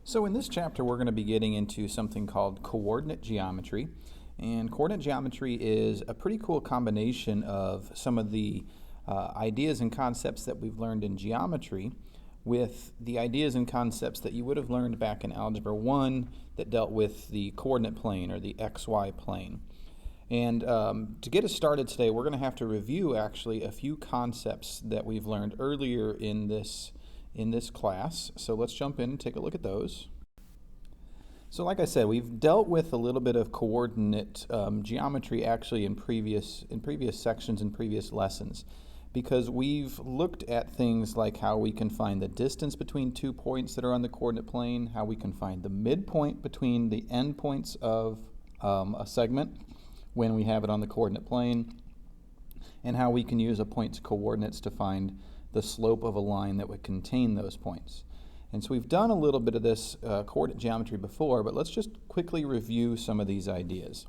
So in this chapter we're going to be getting into something called coordinate geometry. And coordinate geometry is a pretty cool combination of some of the ideas and concepts that we've learned in geometry with the ideas and concepts that you would have learned back in Algebra 1 that dealt with the coordinate plane or the XY plane. And to get us started today, we're going to have to review actually a few concepts that we've learned earlier in this class. So let's jump in and take a look at those. So like I said, we've dealt with a little bit of coordinate geometry actually in previous sections and previous lessons, because we've looked at things like how we can find the distance between 2 points that are on the coordinate plane, how we can find the midpoint between the endpoints of a segment when we have it on the coordinate plane, and how we can use a point's coordinates to find the slope of a line that would contain those points. And so we've done a little bit of this coordinate geometry before, but let's just quickly review some of these ideas.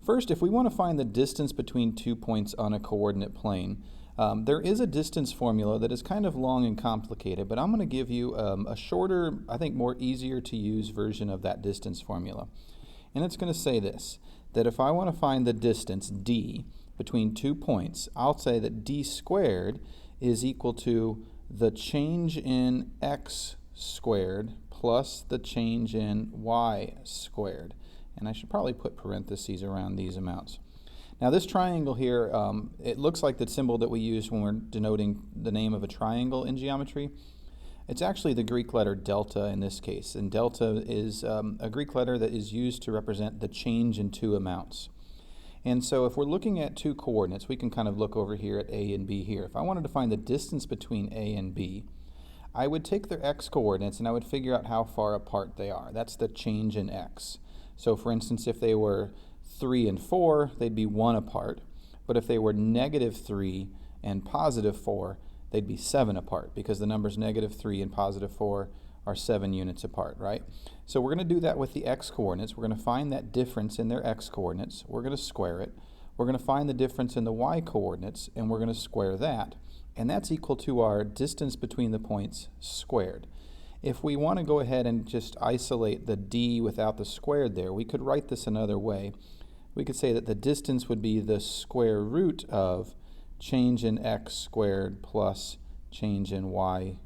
First, if we want to find the distance between 2 points on a coordinate plane, there is a distance formula that is kind of long and complicated, but I'm going to give you a shorter, I think more easier to use version of that distance formula. And it's going to say this, that if I want to find the distance d between 2 points, I'll say that d squared is equal to the change in x squared plus the change in y squared. And I should probably put parentheses around these amounts. Now this triangle here, it looks like the symbol that we use when we're denoting the name of a triangle in geometry. It's actually the Greek letter delta in this case, and delta is a Greek letter that is used to represent the change in two amounts. And so if we're looking at two coordinates, we can kind of look over here at A and B here. If I wanted to find the distance between A and B, I would take their x coordinates and I would figure out how far apart they are. That's the change in x. So for instance, if they were 3 and 4, they'd be 1 apart. But if they were -3 and +4, they'd be 7 apart, because the numbers -3 and +4 are 7 units apart, right? So we're going to do that with the x coordinates. We're going to find that difference in their x coordinates. We're going to square it. We're going to find the difference in the y coordinates, and we're going to square that. And that's equal to our distance between the points squared. If we want to go ahead and just isolate the d without the squared there, we could write this another way. We could say that the distance would be the square root of change in x squared plus change in y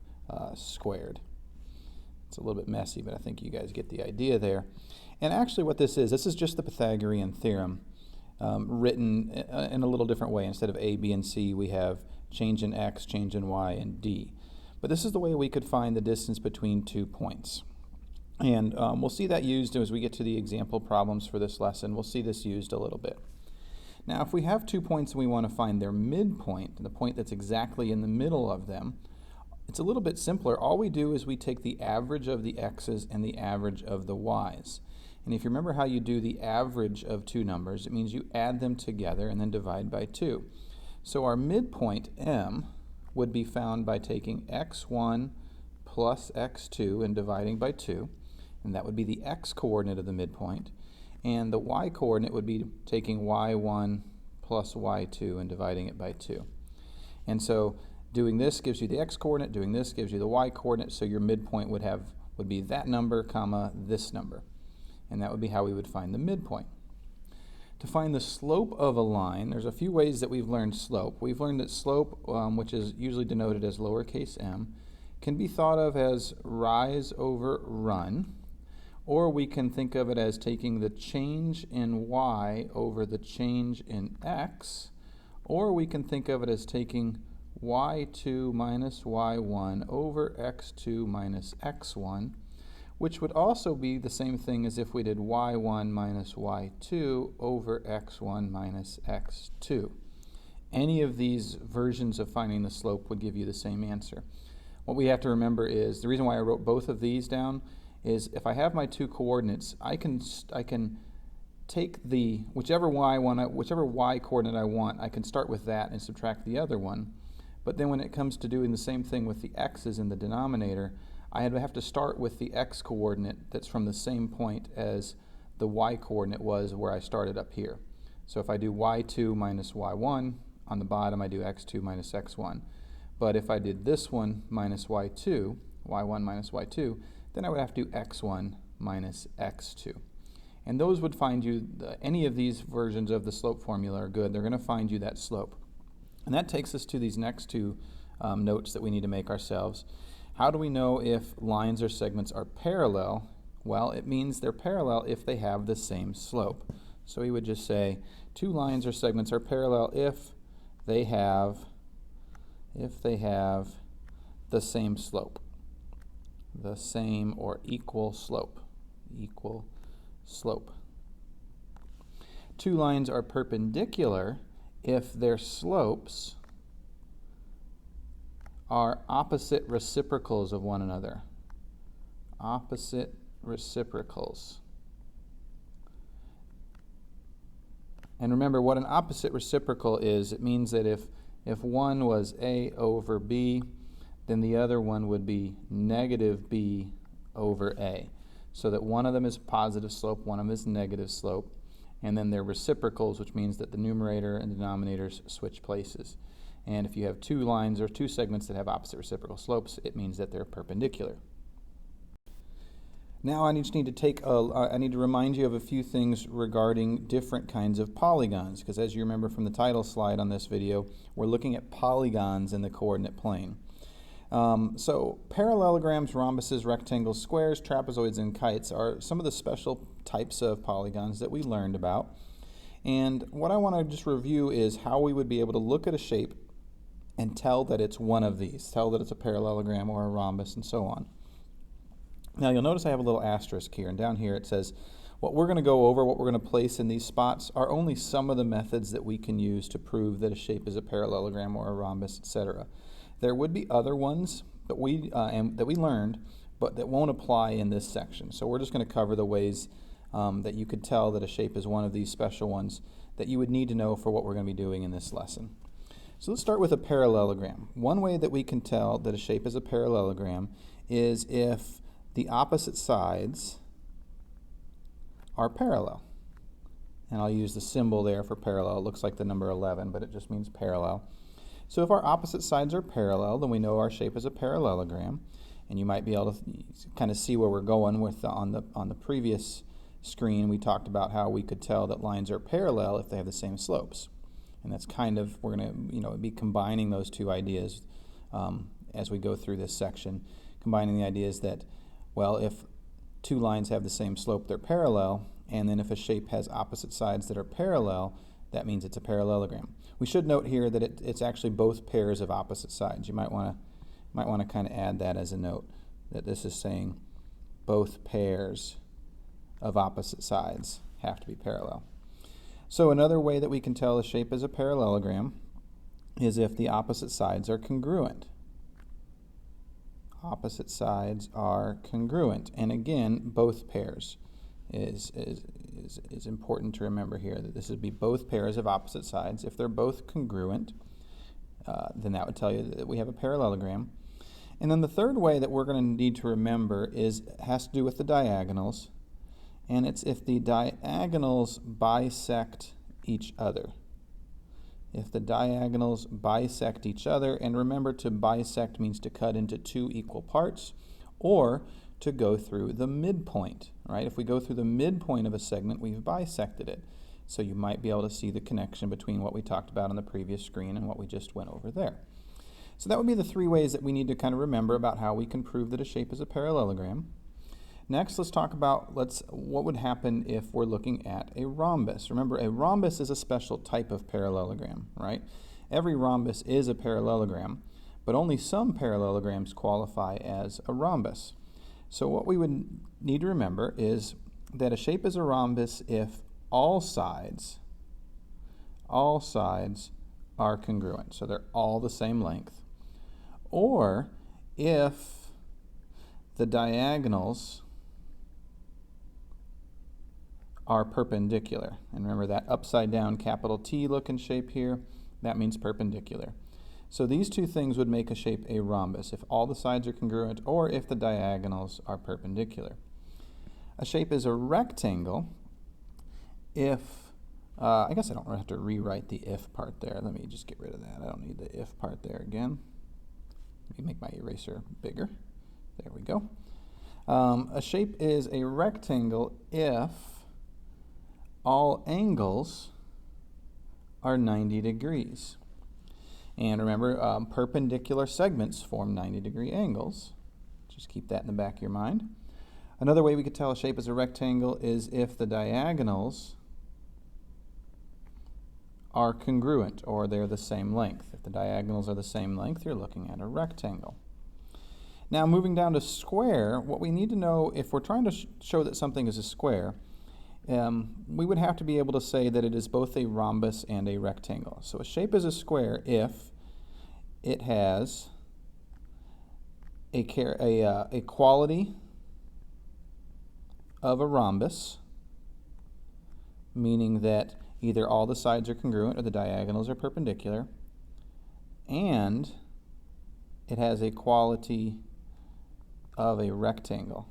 squared. It's a little bit messy, but I think you guys get the idea there. And actually what this is just the Pythagorean theorem written in a little different way. Instead of a, b, and c, we have change in x, change in y, and d. But this is the way we could find the distance between 2 points. And we'll see that used as we get to the example problems for this lesson. We'll see this used a little bit. Now if we have 2 points and we want to find their midpoint, the point that's exactly in the middle of them, it's a little bit simpler. All we do is we take the average of the x's and the average of the y's. And if you remember how you do the average of two numbers, it means you add them together and then divide by 2. So our midpoint m would be found by taking x1 plus x2 and dividing by 2. And that would be the x coordinate of the midpoint. And the y coordinate would be taking y1 plus y2 and dividing it by 2. And so doing this gives you the x coordinate, doing this gives you the y coordinate, so your midpoint would be that number, comma, this number. And that would be how we would find the midpoint. To find the slope of a line, there's a few ways that we've learned slope. We've learned that slope, which is usually denoted as lowercase m, can be thought of as rise over run, or we can think of it as taking the change in y over the change in x, or we can think of it as taking y2 minus y1 over x2 minus x1, which would also be the same thing as if we did y1 minus y2 over x1 minus x2. Any of these versions of finding the slope would give you the same answer. What we have to remember is, the reason why I wrote both of these down is if I have my two coordinates, I can take the whichever y coordinate I want, I can start with that and subtract the other one. But then when it comes to doing the same thing with the x's in the denominator, I have to start with the x coordinate that's from the same point as the y coordinate was where I started up here. So if I do y2 minus y1, on the bottom I do x2 minus x1. But if I did this one minus y2, y1 minus y2, then I would have to do x1 minus x2. And those would find you, any of these versions of the slope formula are good. They're going to find you that slope. And that takes us to these next two notes that we need to make ourselves. How do we know if lines or segments are parallel? Well, it means they're parallel if they have the same slope. So we would just say two lines or segments are parallel if they have the same slope. The same or equal slope. Equal slope. Two lines are perpendicular if their slopes are opposite reciprocals of one another. Opposite reciprocals. And remember what an opposite reciprocal is. It means that if one was A over B, then the other one would be negative B over A. So that one of them is positive slope, one of them is negative slope, and then they're reciprocals, which means that the numerator and denominators switch places. And if you have two lines or two segments that have opposite reciprocal slopes, it means that they're perpendicular. Now I just need to remind you of a few things regarding different kinds of polygons, because as you remember from the title slide on this video, we're looking at polygons in the coordinate plane. So parallelograms, rhombuses, rectangles, squares, trapezoids, and kites are some of the special types of polygons that we learned about. And what I want to just review is how we would be able to look at a shape and tell that it's one of these, tell that it's a parallelogram or a rhombus and so on. Now you'll notice I have a little asterisk here, and down here it says what we're going to go over, what we're going to place in these spots are only some of the methods that we can use to prove that a shape is a parallelogram or a rhombus, etc. There would be other ones that we learned, but that won't apply in this section. So we're just going to cover the ways that you could tell that a shape is one of these special ones that you would need to know for what we're going to be doing in this lesson. So let's start with a parallelogram. One way that we can tell that a shape is a parallelogram is if the opposite sides are parallel. And I'll use the symbol there for parallel. It looks like the number 11, but it just means parallel. So if our opposite sides are parallel, then we know our shape is a parallelogram. And you might be able to kind of see where we're going with on the previous screen. We talked about how we could tell that lines are parallel if they have the same slopes. And that's kind of, we're going to be combining those two ideas as we go through this section. Combining the ideas that, well, if two lines have the same slope, they're parallel. And then if a shape has opposite sides that are parallel, that means it's a parallelogram. We should note here that it's actually both pairs of opposite sides. You might want to kind of add that as a note, that this is saying both pairs of opposite sides have to be parallel. So another way that we can tell a shape is a parallelogram is if the opposite sides are congruent. Opposite sides are congruent. And again, both pairs is important to remember here, that this would be both pairs of opposite sides. If they're both congruent, then that would tell you that we have a parallelogram. And then the third way that we're going to need to remember has to do with the diagonals, and it's if the diagonals bisect each other. If the diagonals bisect each other, and remember, to bisect means to cut into two equal parts, or to go through the midpoint, right? If we go through the midpoint of a segment, we've bisected it. So you might be able to see the connection between what we talked about on the previous screen and what we just went over there. So that would be the three ways that we need to kind of remember about how we can prove that a shape is a parallelogram. Next, let's talk about what would happen if we're looking at a rhombus. Remember, a rhombus is a special type of parallelogram, right? Every rhombus is a parallelogram, but only some parallelograms qualify as a rhombus. So what we would need to remember is that a shape is a rhombus if all sides are congruent, so they're all the same length, or if the diagonals are perpendicular. And remember that upside down capital T looking shape here, that means perpendicular. So these two things would make a shape a rhombus, if all the sides are congruent or if the diagonals are perpendicular. A shape is a rectangle if, I guess I don't have to rewrite the if part there. Let me just get rid of that. I don't need the if part there again. Let me make my eraser bigger. There we go. A shape is a rectangle if all angles are 90 degrees. And remember, perpendicular segments form 90-degree angles. Just keep that in the back of your mind. Another way we could tell a shape is a rectangle is if the diagonals are congruent, or they're the same length. If the diagonals are the same length, you're looking at a rectangle. Now, moving down to square, what we need to know if we're trying to show that something is a square, we would have to be able to say that it is both a rhombus and a rectangle. So a shape is a square if it has a quality of a rhombus, meaning that either all the sides are congruent or the diagonals are perpendicular, and it has a quality of a rectangle,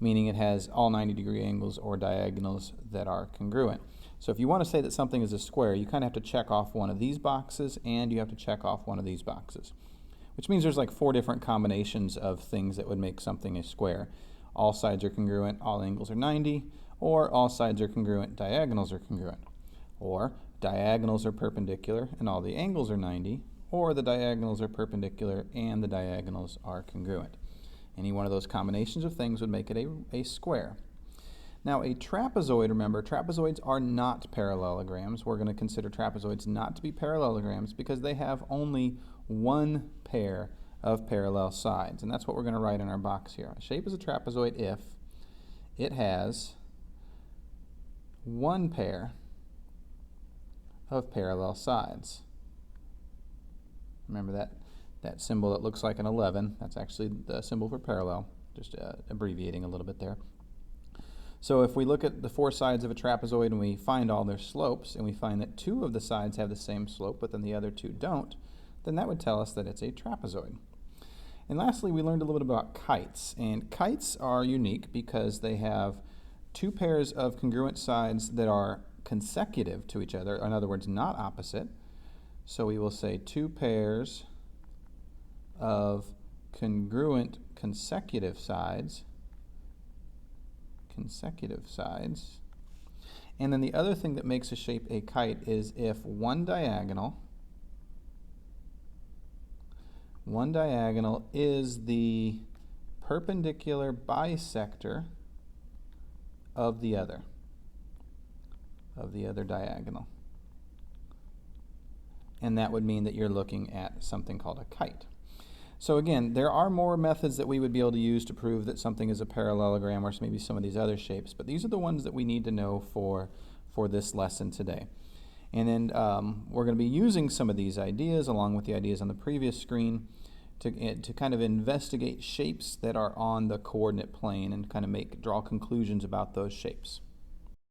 meaning it has all 90-degree angles or diagonals that are congruent. So if you want to say that something is a square, you kind of have to check off one of these boxes and you have to check off one of these boxes, which means there's like 4 different combinations of things that would make something a square. All sides are congruent, all angles are 90, or all sides are congruent, diagonals are congruent, or diagonals are perpendicular and all the angles are 90, or the diagonals are perpendicular and the diagonals are congruent. Any one of those combinations of things would make it a square. Now a trapezoid, remember, trapezoids are not parallelograms. We're going to consider trapezoids not to be parallelograms because they have only one pair of parallel sides. And that's what we're going to write in our box here. A shape is a trapezoid if it has one pair of parallel sides. Remember that symbol that looks like an 11, that's actually the symbol for parallel, just abbreviating a little bit there. So if we look at the 4 sides of a trapezoid and we find all their slopes, and we find that 2 of the sides have the same slope but then the other 2 don't, then that would tell us that it's a trapezoid. And lastly, we learned a little bit about kites. And kites are unique because they have 2 pairs of congruent sides that are consecutive to each other, in other words, not opposite. So we will say 2 pairs of congruent consecutive sides. And then the other thing that makes a shape a kite is if one diagonal is the perpendicular bisector of the other diagonal. And that would mean that you're looking at something called a kite. So again, there are more methods that we would be able to use to prove that something is a parallelogram or maybe some of these other shapes, but these are the ones that we need to know for this lesson today. And then we're going to be using some of these ideas along with the ideas on the previous screen to kind of investigate shapes that are on the coordinate plane and kind of draw conclusions about those shapes.